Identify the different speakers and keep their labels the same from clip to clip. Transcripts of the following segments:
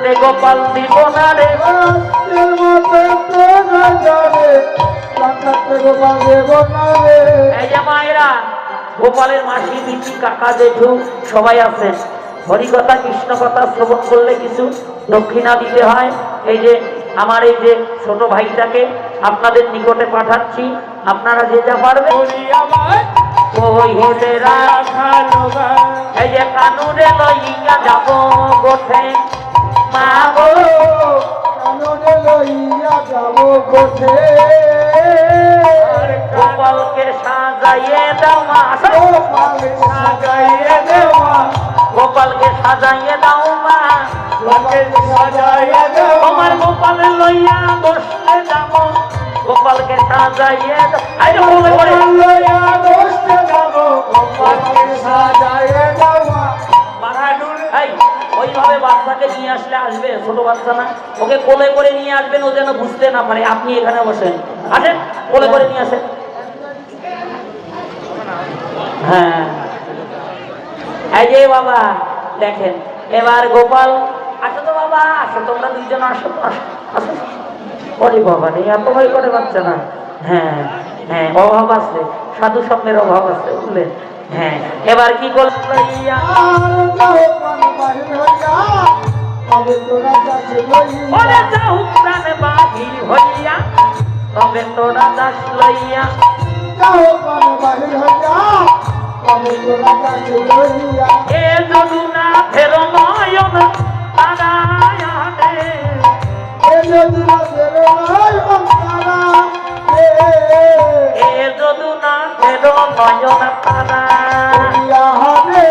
Speaker 1: কাঁদতে গোপাল দিব না রে, এই যে মায়েরা, গোপালের মাসি পিসি কাকা জেঠু সবাই আছেন। হরিকথা কৃষ্ণ কথা শ্রবণ করলে কিছু দক্ষিণা দিতে হয়। এই যে আমার এই যে ছোট ভাইটাকে আপনাদের নিকটে পাঠাচ্ছি, আপনারা যে যা পারবেন। এই যে কানুরে লইয়া যাব গোঠে, মা গো কানুরে লইয়া যাব গোঠে, গোপালকে সাজাইয়ে দাও মা, সাজাইয়ে দাও মা, গোপালকে সাজাইয়ে দাও মা, সাজাইয়ে দাও তোমার গোপাল লইয়া বসতে যাব, গোপালকে সাজাইয়ে দাও, আরে বলে বলে লইয়া বসতে যাব, গোপালকে সাজাইয়ে দাও মা। এই ওইভাবে বাচ্চাকে নিয়ে আসলে আসবে, ছোট বাচ্চা না, ওকে কোলে করে নিয়ে আসবেন, ও যেন বুঝতে না পারে। আপনি এখানে বসেন, আসেন কোলে করে নিয়ে আসেন। হ্যাঁ এই যে বাবা দেখেন, এবার গোপাল আসো তো বাবা, আসো তোমরা দুইজন, আসো তো, আসো আসো। ওরে বাবা নেই, এত ভয় করে বাচ্চা না। হ্যাঁ হ্যাঁ, অভাব আছে, সাধু স্বপ্নের অভাব আছে, বুঝলেন। হ্যাঁ এবার কি করল, তবে তোরা দাস লইয়া এ যদুনা ফের নয়ন তারায়ানে, এ যদুনা ফের নয়ন তারায়ানে, এ যদুনা ফের নয়ন তারায়ানে,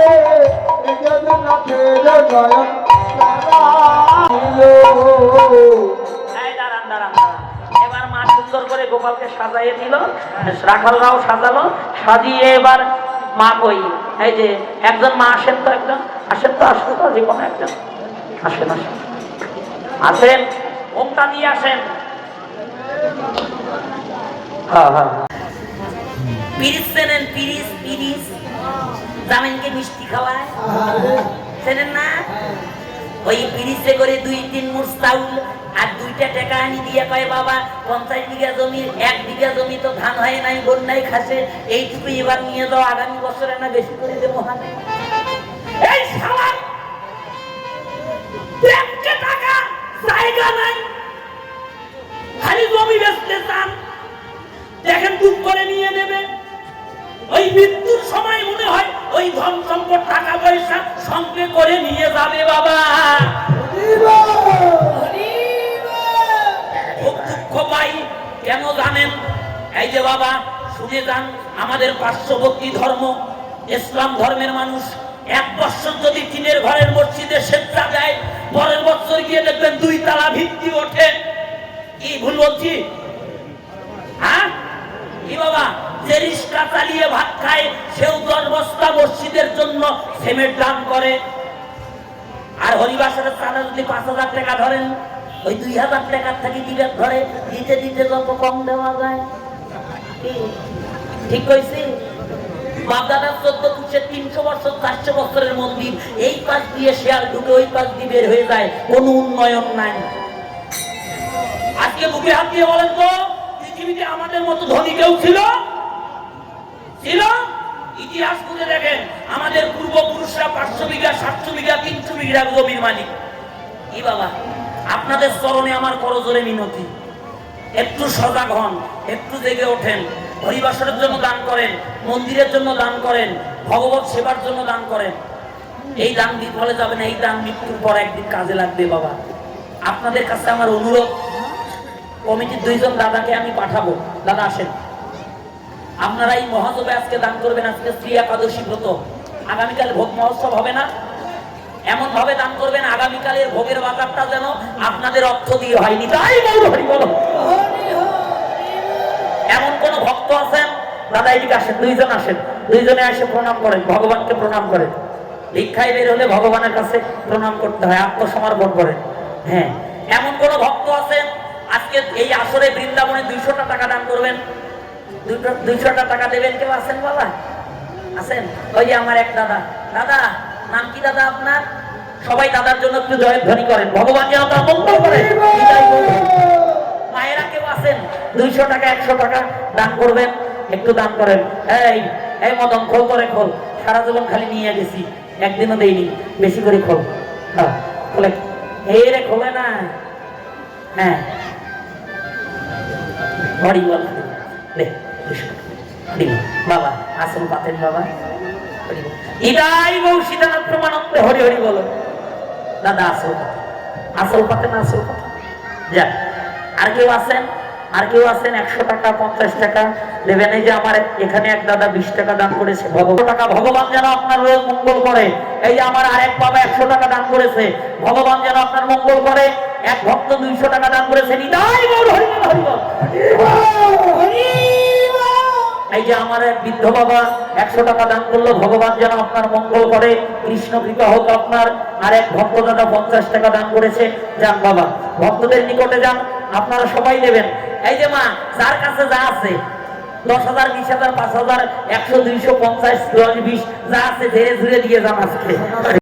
Speaker 1: এ যদুনা ফের নয়ন তারায়ানে। এই দাঁড়ান দাঁড়ান, এবার মা সুন্দর করে গোপালকে সাজাইয়ে দিল, রাখালরাও সাজালো, সাজিয়ে এবার মা কই, এই যে একজন মা আসেন তো, একজন আসেন তো, আসেন তো, যে কোনো একজন আসেন, আসেন আসেন, ওমটা দিয়ে আসেন। হ্যাঁ হ্যাঁ, পিরিস চেনেন? পিরিস, পিরিস জামেনকে মিষ্টি খাওয়ায়, চেনেন না? ওই পিরিসে করে 2-3 মুঠ চাউল আর 2টা টাকা আনি দিয়ে কয় বাবা 50 বিঘা জমির 1 বিঘা জমি তো ধান হয় নাই, বন্যায় খাসে, এইটুকু এবার নিয়ে যাও, আগামী বছরে না বেশি করে দেবো। এই শালার ব্যাংকে টাকা জায়গা নাই, খালি জমি বেচতে চান, দেখেন দুঃখ করে নিয়ে নেবে। ওই মৃত্যুর সময় মনে হয় ওই ধন সম্পদ টাকা পয়সা সঙ্গে করে নিয়ে যাবে বাবা। খুব দুঃখ পাই, কেন জানেন? এই যে বাবা শুনে যান, আমাদের পার্শ্ববর্তী ধর্ম ইসলাম ধর্মের মানুষ 1 বছর যদি টিনের ঘরের মসজিদে সেজদা দেয়, পরের বছর গিয়ে দেখবেন 2 তলা ভিত্তি ওঠে। কি ভুল বলছি? হ্যাঁ কি বাবা, যে রিস্কা চালিয়ে ভাত খায় সেও 10 বস্তা মসজিদের জন্য সিমেন্ট দান করে। আর হরিবাসরের চাঁদা যদি 5000 টাকা ধরেন, ওই 2000 টাকার থেকে দিবে ধরে, দিতে দিতে যত কম দেওয়া যায়। ঠিক কইছি? বাগদাদের 14 ফুটের 300 বছর 400 বছরের মন্দির, এই পাশ দিয়ে শেয়াল ঢুকে ওই পাশ দিয়ে বের হয়ে যায়, কোনো উন্নয়ন নাই। আজকে বুকে হাত দিয়ে বলেন তো, পৃথিবীতে আমাদের মতো ধনী কেউ ছিল? ছিল? ইতিহাস খুঁজে দেখেন, আমাদের পূর্বপুরুষরা 500 বিঘা 700 বিঘা 300 বিঘা জমির মালিক। কি বাবা, আপনাদের চরণে আমার করজোরে মিনতি, একটু সজাগ হন, একটু জেগে ওঠেন, হরিবাসরের জন্য দান করেন, মন্দিরের জন্য দান করেন, ভগবত সেবার জন্য দান করেন। এই দান বিফলে যাবে না, এই দান মৃত্যুর পর একদিন কাজে লাগবে বাবা। আপনাদের কাছে আমার অনুরোধ, কমিটির 2 জন দাদাকে আমি পাঠাবো, দাদা আসেন, আপনারা এই মহাযবে আজকে দান করবেন। আজকে শ্রী একাদশী ব্রত, আগামীকাল ভোগ মহোৎসব হবে না? এমন ভাবে দান করবেন আগামীকালের ভোগের বাজারটা যেন আপনাদের অর্থ দিয়ে হয়নি। তাই বলো, এমন কোন ভক্ত আছেন? দাদা এদিকে আসেন, 2 জন আসেন, 2 জনে এসে প্রণাম করেন, ভগবানকে প্রণাম করেন। ভিক্ষায় বের হলে ভগবানের কাছে প্রণাম করতে হয়, আত্মসমর্পণ করেন। হ্যাঁ, এমন কোন ভক্ত আছেন আজকে এই আসরে বৃন্দাবনে 200টা টাকা দান করবেন? 200টা টাকা দেবেন? কেউ আছেন বাবা? আছেন? ওই যে আমার এক দাদা, দাদা নাম কি দাদা আপনার? সবাই দাদার জন্য একটু জয়ধ্বনি করেন, ভগবান যেন তার মঙ্গল করেন। মায়েরা কেউ আছেন 200 টাকা 100 টাকা দান করবেন, একটু দান করেন। এই এই মদন খোল করে খোল, সারা জীবন খালি নিয়ে গেছি, একদিনও দেইনি, বেশি করে খোল। হ্যাঁ খোলে, এই রে খোলে না। হ্যাঁ হরি বল বাবা, আসল পাতেন বাবা, ইদাই বউ সীতানাথ প্রমানন্দে হরি হরি বলো। দাদা আসল পাতেন, আসল পাতেন, আসল পাতেন। যাক, আর কেউ আছেন? আর কেউ আছেন 100 টাকা 50 টাকা দেবেন? এই যে আমার এখানে এক দাদা 20 টাকা দান করেছে, টাকা, ভগবান যেন আপনার মঙ্গল করে। এই যে আমার আরেক বাবা 100 টাকা দান করেছে, ভগবান যেন আপনার মঙ্গল করে। এক ভক্ত 200 টাকা দান করেছে, নিতাই গৌর হরি বল, হরি বল। এই যে আমার এক বৃদ্ধ বাবা 100 টাকা দান করলো, ভগবান যেন আপনার মঙ্গল করে, কৃষ্ণ কৃপা হোক আপনার। আর এক ভক্ত দাদা 50 টাকা দান করেছে। যান বাবা, ভক্তদের নিকটে যান, আপনারা সবাই দেবেন। এই যে মা, যার কাছে যা আছে 10,000 20,000 5,000 100 200 50 10 20 যা আছে ধীরে ধীরে দিয়ে যান আজকে।